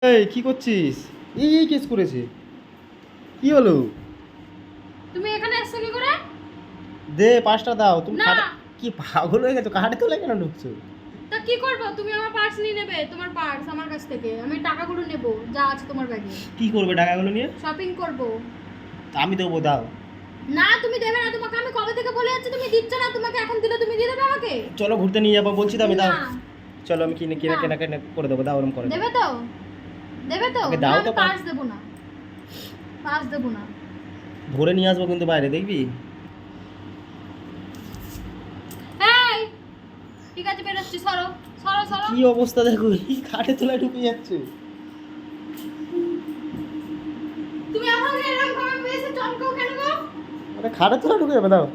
এই কি করছিস? এই কেস করেছে, কি হলো? তুমি এখানে এসছো কি করে? দে 5টা দাও। তুমি না। কি পাগল হয়ে গেছো? কার্ডে তোলে কেন ঢুকছো? তা কি করব? তুমি আমার পার্স নিয়ে নেবে, তোমার পার্স আমার কাছ থেকে। আমি টাকাগুলো নেব যা আছে তোমার ব্যাগে। কি করবে টাকাগুলো নিয়ে? শপিং করব। আমি দেবো, দাও। না তুমি দেবে না, তোমাকে আমি কবে থেকে বলে যাচ্ছি তুমি দিচ্ছ না, তোমাকে এখন দিলে তুমি দিয়ে দেবে আমাকে? চলো ঘুরতে নিয়ে যাবো বলছি তো আমি, দাও। না। চলো আমি কিনে কিনে না। কেনা কেনা করে দেবো, দাও ওরকম করে দাও। দেবে তো? দেবে তো? আগে দাও না, তো, আমি পার্স দেব না। পার্স দেব না। ধরে নিয়ে আসবো কিন্তু বাইরে, দেখবি? এই ঠিক আছে, বেরোচ্ছি, সরো সরো সরো। কি অবস্থা দেখো, এই কার্ডে তোলায় ঢুকে যাচ্ছে। তুমি আমাকে এরকম ভাবে পেয়েছো চমকাও কেন গো? আরে খাটে তোলায় ঢুকে যাবে, দাও।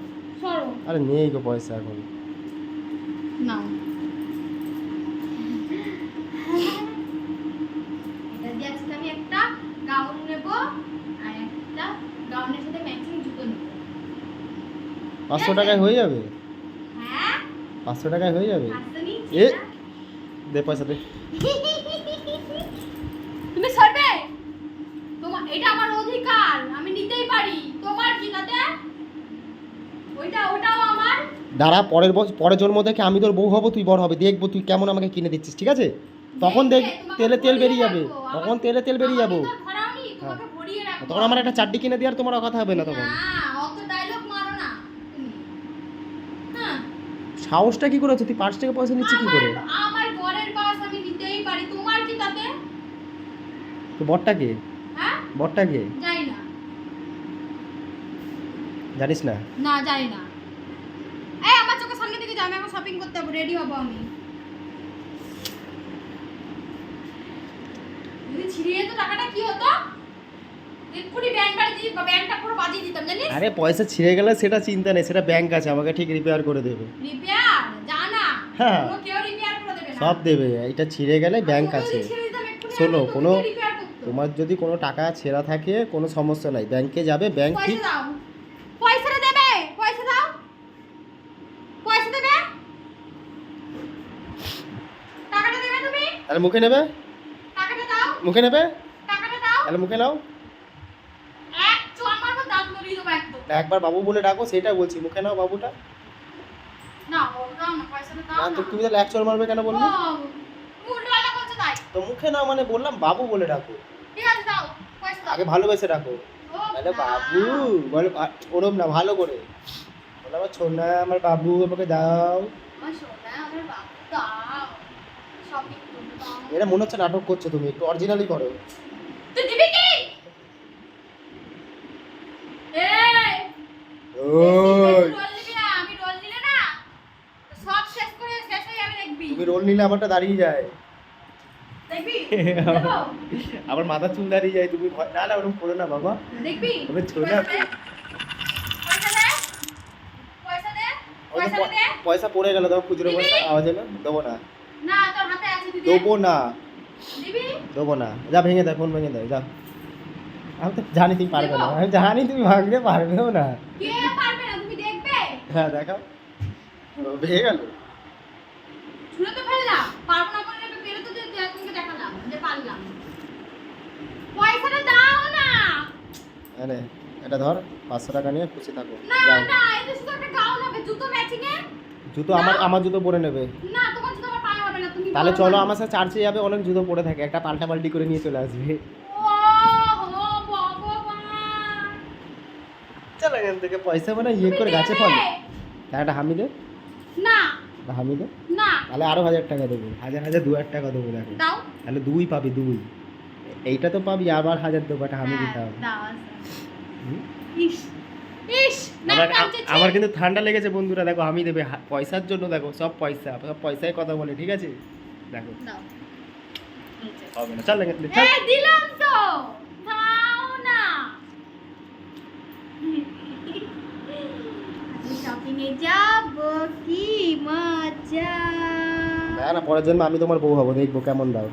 সরো। আরে নেই গো পয়সা এখন। নাও। এটা দিয়ে আজকে আমি একটা গাউন নেব আর একটা গাউনের সাথে ম্যাচিং জুতো নেব। 500 টাকায় হয়ে যাবে? হ্যাঁ 500 টাকায় হয়ে যাবে? হাসতে নিচ্ছি এ না। দে পয়সা দে। তুমি সরবে? তোমার এটা আমার অধিকার, আমি নিতেই পারি। তোমার কি তাতে? ওটাও আমার। দাঁড়া, পরের জন্ম থেকে আমি তোর বউ হব, তুই বড় হবে, দেখবো তুই কেমন আমাকে কিনে দিচ্ছিস, ঠিক আছে? তখন দেখ, তেলে তেল বেরিয়ে যাবে, তখন তেলে তেল বেরিয়ে যাবো। ধরাওনি, তোমাকে ভরিয়ে রাখবো। তখন আমার একটা চাট্টি কিনে দেওয়ার তোমার কথা হবে না তখন। না, অত ডায়লগ মারো না তুমি। হ্যাঁ, সাহসটা কি করে হচ্ছে? তুই পার্স থেকে পয়সা নিচ্ছিস কি করে? আমার ঘরের পাশ আমি নিতেই পারি, তোমার কি তাতে? তো বরটা কে? হ্যাঁ, বরটা কে? জানি না। জানিস না? না জানি না। এই আমার চোখের সামনে থেকে যাও, আমি এখন শপিং করতে যাবো, রেডি হবো আমি। যদি ছিড়িয়ে যেত টাকাটা কি হতো? এক্ষুনি ব্যাংক বাড়ি দিয়ে ব্যাংকটা পুরো বাজিয়ে দিতাম, জানিস? আরে পয়সা ছিঁড়ে গেলে সেটা চিন্তা নেই, সেটা ব্যাংক আছে, আমাকে ঠিক রিপেয়ার করে দেবে। রিপেয়ার জানা? হ্যাঁ। কোনো কেউ রিপেয়ার করে দেবে না। সব দেবে, এটা ছিঁড়ে গেলে ব্যাংক আমি আছে। যদি ছিঁড়ে দিতাম এক্ষুনি, শোনো, আমি তো কোনো রিপেয়ার করতো। তোমার যদি কোনো টাকা ছেঁড়া থাকে কোনো সমস্যা নাই, ব্যাংকে যাবে, ব্যাংক ঠিক। পয়সা দাও। পয়সাটা দেবে, পয়সা দাও। পয়সা দেবে। টাকাটা দেবে তুমি। তাহলে মুখে নেবে, টাকাটা দাও। মুখে নেবে, টাকাটা দাও। তাহলে মুখে নাও। এক চোর মারবো, দাঁত নড়িয়ে দেবো একদম। না, একবার বাবু বলে ডাকো, সেটা বলছি, মুখে নাও বাবুটা। না ও দাও না, পয়সাটা দাও না না। তো তুমি তাহলে এক চড় মারবে কেন বললে? উল্টোপাল্টা করছে তাই। তো মুখে নাও মানে বললাম বাবু বলে ডাকো। ঠিক আছে দাও, পয়সা দাও। আগে ভালোবেসে ডাকো। ও তাহলে না। বাবু বলে, ওরম না, ভালো করে বলে, আমার ছোনা, আমার বাবু, আমাকে দাও। আমার সোনা, আমার বাবু দাও। শপিং করতে দাও। এটা মনে হচ্ছে নাটক করছো, তুমি একটু অরিজিনালি করো। তুই দিবি কি? এই ওই রোল দিবি না, আমি রোল দিলে না তো সব শেষ হয়ে যাবে, দেখবি। তুমি রোল নিলে আমারটা দাঁড়িয়ে যায়, দেখবি দেবো? আমার মাথা চুল দাঁড়িয়ে যায়, তুমি না না ওরকম করো না বাবা। দেখবি তবে ছোনা, পয়সা দে, পয়সা দে, পয়সা দে। পয়সা পড়ে গেল, তোমার খুচরো পয়সা আওয়াজ এলো, দেবো না। না তোর হাতে আছে, দিবি? দেবো না, দিবি? দেবো না, যা ভেঙে দেয়, ফোন ভেঙে দেয়, যা। আমি তো জানি তুমি পারবে না, আমি জানি তুমি ভাঙতে পারবেও না। কে পারবে না, তুমি দেখবে। হ্যাঁ দেখাও, ভেঙে গেল। ছুঁড়ে তো ফেললাম, পারবো না বলে একটু বেরোতে দে, তোমাকে দেখালাম যে পারলাম। পয়সাটা দাও না। আরে এটা ধর, 500 টাকা নিয়ে খুশি থাকো, না যাও। না, এটা শুধু একটা গাউন হবে, জুতো ম্যাচিং এ। জুতো আমার জুতো পরে নেবে। না তোমার জুতো আমার পায়ে হবে না, তুমি তাহলে বড় চলো মানুষ। আমার সাথে চার্চে যাবে, অনেক জুতো পরে থাকে, একটা পাল্টাপাল্টি করে নিয়ে চলে আসবে। ও ভগবান। চলো এখান থেকে, পয়সা মানে ইয়ে করে গাছে ফল। একটা হামি দে, না হামি দে। না তাহলে আরো 1000 টাকা দেবো, 2000 টাকা দেবো, দেখো। দাও। তাহলে 2 পাবি, 2। এইটা তো পাবি, আবার 1000 দেবো, একটা হামি দিতে হবে। দাও। হুম? ইস ইস না আমার কিন্তু ঠান্ডা লেগেছে বন্ধুরা, দেখো আমি দেবে পয়সার জন্য, দেখো সব পয়সায় কথা বলে, ঠিক আছে? দেখো দাও। হবে না, চল এখান থেকে, চল। এই দিলাম তো, দাও না। শপিং এ যাব, কি মজা। না না, পরের জন্য আমি তোমার বউ হবো, দেখবো কেমন দাও।